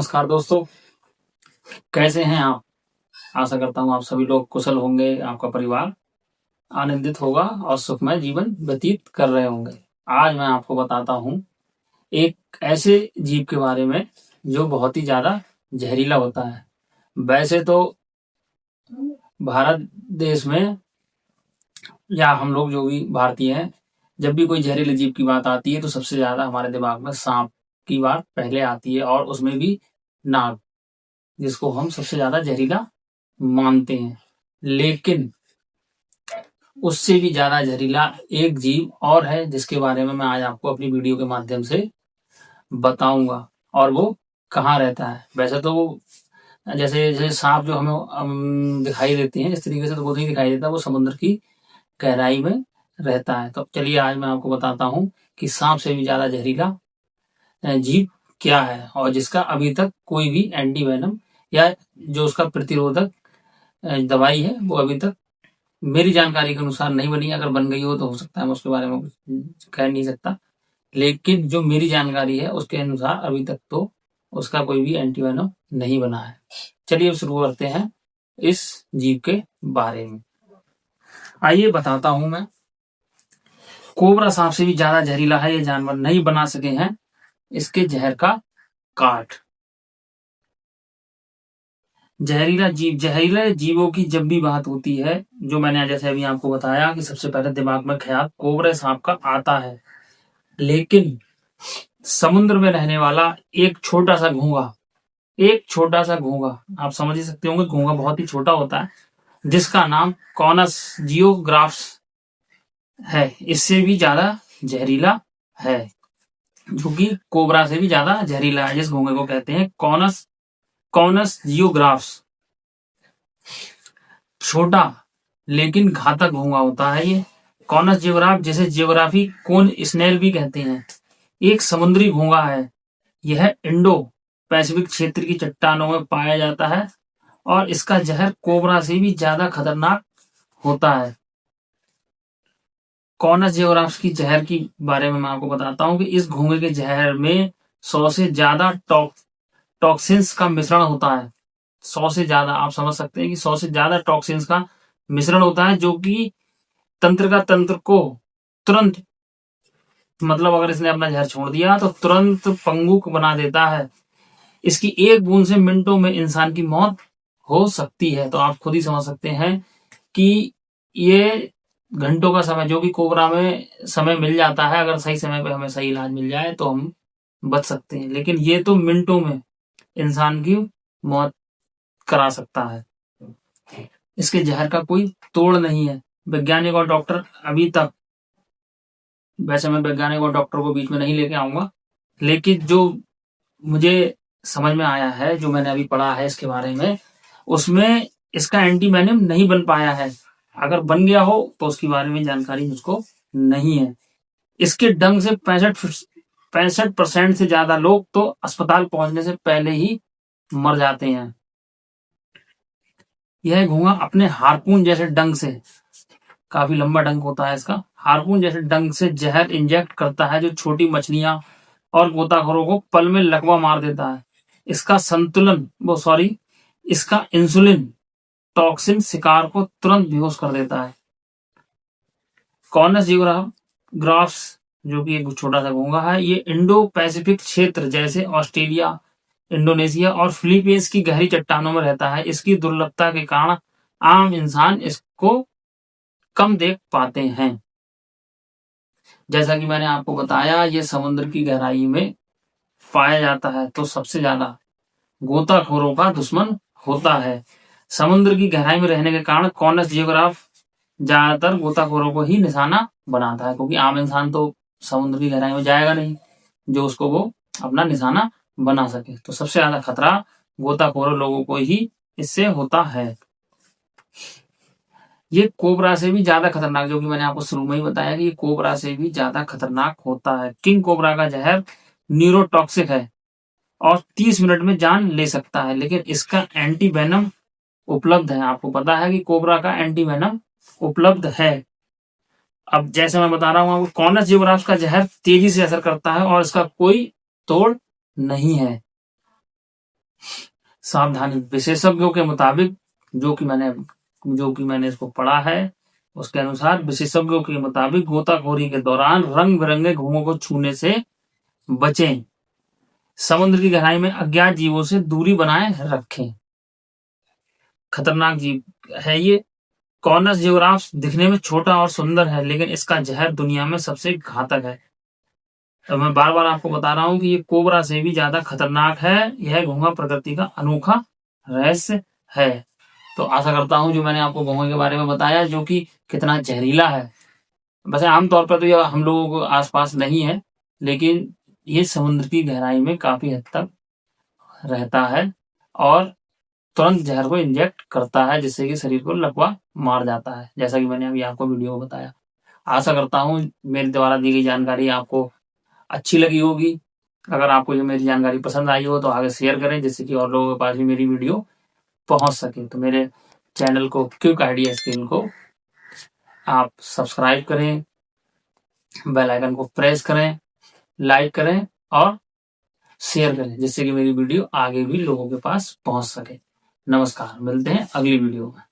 नमस्कार दोस्तों, कैसे हैं आप। आशा करता हूँ आप सभी लोग कुशल होंगे, आपका परिवार आनंदित होगा और सुखमय जीवन व्यतीत कर रहे होंगे। आज मैं आपको बताता हूँ एक ऐसे जीव के बारे में जो बहुत ही ज्यादा जहरीला होता है। वैसे तो भारत देश में या हम लोग जो भी भारतीय हैं, जब भी कोई जहरीले जीव की बात आती है तो सबसे ज्यादा हमारे दिमाग में सांप की बात पहले आती है, और उसमें भी नाग, जिसको हम सबसे ज्यादा जहरीला मानते हैं। लेकिन उससे भी ज्यादा जहरीला एक जीव और है, जिसके बारे में मैं आज आपको अपनी वीडियो के माध्यम से बताऊंगा, और वो कहाँ रहता है। वैसे तो वो जैसे जैसे सांप जो हमें दिखाई देते हैं इस तरीके से तो वो नहीं दिखाई देता, वो समुद्र की गहराई में रहता है। तो चलिए आज मैं आपको बताता हूँ कि सांप से भी ज्यादा जहरीला जीव क्या है, और जिसका अभी तक कोई भी एंटीवेनम या जो उसका प्रतिरोधक दवाई है वो अभी तक मेरी जानकारी के अनुसार नहीं बनी। अगर बन गई हो तो हो सकता है, मैं उसके बारे में कुछ कह नहीं सकता, लेकिन जो मेरी जानकारी है उसके अनुसार अभी तक तो उसका कोई भी एंटीवेनम नहीं बना है। चलिए अब शुरू करते हैं इस जीव के बारे में। आइए बताता हूं मैं। कोबरा सांप से भी ज्यादा जहरीला है ये जानवर, नहीं बना सके हैं इसके जहर का काट। जहरीले जीवों की जब भी बात होती है, जो मैंने जैसे अभी आपको बताया कि सबसे पहले दिमाग में ख्याल कोबरा सांप का आता है। लेकिन समुद्र में रहने वाला एक छोटा सा घोंघा, आप समझ ही सकते होंगे घोंघा बहुत ही छोटा होता है, जिसका नाम कॉनस जियोग्राफ्स है, इससे भी ज्यादा जहरीला है, जो कि कोबरा से भी ज्यादा जहरीला है। जिस घोंघे को कहते हैं कॉनस जियोग्राफ्स। छोटा लेकिन घातक घोंघा होता है ये कॉनस जियोग्राफ, जिसे जियोग्राफी कोन स्नेल भी कहते हैं। एक समुद्री घोंघा है। यह इंडो पैसिफिक क्षेत्र की चट्टानों में पाया जाता है, और इसका जहर कोबरा से भी ज्यादा खतरनाक होता है। कॉनस जियोग्राफ्स की जहर की बारे में मैं आपको बताता हूं कि इस घोंघे के जहर में 100 से ज्यादा टॉक्सिन्स का मिश्रण होता है। 100 से ज्यादा, आप समझ सकते हैं कि 100 से ज्यादा टॉक्सिन्स का मिश्रण होता है, जो कि तंत्र को तुरंत, मतलब अगर इसने अपना जहर छोड़ दिया तो तुरंत पंगु बना देता है। इसकी एक बूंद से मिनटों में इंसान की मौत हो सकती है। तो आप खुद ही समझ सकते हैं कि ये घंटों का समय, जो कि कोबरा में समय मिल जाता है, अगर सही समय पे हमें सही इलाज मिल जाए तो हम बच सकते हैं, लेकिन ये तो मिनटों में इंसान की मौत करा सकता है। इसके जहर का कोई तोड़ नहीं है। वैज्ञानिक और डॉक्टर अभी तक, वैसे मैं वैज्ञानिक और डॉक्टर को बीच में नहीं लेके आऊंगा, लेकिन जो मुझे समझ में आया है, जो मैंने अभी पढ़ा है इसके बारे में, उसमें इसका एंटीवेनम नहीं बन पाया है। अगर बन गया हो तो उसके बारे में जानकारी मुझको नहीं है। इसके डंग से 65% से ज्यादा लोग तो अस्पताल पहुंचने से पहले ही मर जाते हैं। यह घोंघा अपने हार्पून जैसे डंग से, काफी लंबा डंक होता है इसका, हार्पून जैसे डंक से जहर इंजेक्ट करता है, जो छोटी मछलियां और गोताखोरों को पल में लकवा मार देता है। इसका इंसुलिन टॉक्सिन शिकार को तुरंत बेहोश कर देता है। कॉनस जियोग्राफ्स, जो कि एक छोटा सा घोंघा है, ये इंडो पैसिफिक क्षेत्र जैसे ऑस्ट्रेलिया, इंडोनेशिया और फिलीपींस की गहरी चट्टानों में रहता है। इसकी दुर्लभता के कारण आम इंसान इसको कम देख पाते हैं। जैसा कि मैंने आपको बताया, ये समुद्र की गहराई में पाया जाता है, तो सबसे ज्यादा गोताखोरों का दुश्मन होता है। समुद्र की गहराई में रहने के कारण कॉनस जियोग्राफ ज्यादातर गोताखोरों को ही निशाना बनाता है, क्योंकि आम इंसान तो समुद्र की गहराई में जाएगा नहीं जो उसको वो अपना निशाना बना सके। तो सबसे ज्यादा खतरा गोताखोरों लोगों को ही इससे होता है। ये कोबरा से भी ज्यादा खतरनाक, जो कि मैंने आपको शुरू में ही बताया कि ये कोबरा से भी ज्यादा खतरनाक होता है। किंग कोबरा का जहर न्यूरोटॉक्सिक है और 30 मिनट में जान ले सकता है, लेकिन इसका एंटीवेनम उपलब्ध है। आपको पता है कि कोबरा का एंटीवेनम उपलब्ध है। अब जैसे मैं बता रहा हूं, कॉनस जियोग्राफ्स का जहर तेजी से असर करता है और इसका कोई तोड़ नहीं है। सावधानी, विशेषज्ञों के मुताबिक जो कि मैंने इसको पढ़ा है, उसके अनुसार विशेषज्ञों के मुताबिक गोताखोरी के दौरान रंग बिरंगे घुंघों को छूने से बचें। समुद्र की गहराई में अज्ञात जीवों से दूरी बनाए रखें। खतरनाक जीव है ये। कॉर्नस जियोग्राफ दिखने में छोटा और सुंदर है, लेकिन इसका जहर दुनिया में सबसे घातक है। तो मैं बार बार आपको बता रहा हूं कि ये कोबरा से भी ज्यादा खतरनाक है। यह घोंघा प्रकृति का अनोखा रहस्य है। तो आशा करता हूं जो मैंने आपको घोंघे के बारे में बताया, जो कि कितना जहरीला है। वैसे आमतौर पर तो यह हम लोगों को आसपास नहीं है, लेकिन ये समुद्र की गहराई में काफी हद तक रहता है और तुरंत जहर को इंजेक्ट करता है, जिससे कि शरीर को लकवा मार जाता है, जैसा कि मैंने अभी आपको वीडियो में बताया। आशा करता हूं मेरे द्वारा दी गई जानकारी आपको अच्छी लगी होगी। अगर आपको जो मेरी जानकारी पसंद आई हो तो आगे शेयर करें, जिससे कि और लोगों के पास भी मेरी वीडियो पहुंच सके। तो मेरे चैनल को क्विक आइडिया स्किल को आप सब्सक्राइब करें, बेल आइकन को प्रेस करें, लाइक करें और शेयर करें, जिससे कि मेरी वीडियो आगे भी लोगों के पास पहुंच सके। नमस्कार, मिलते हैं अगली वीडियो में।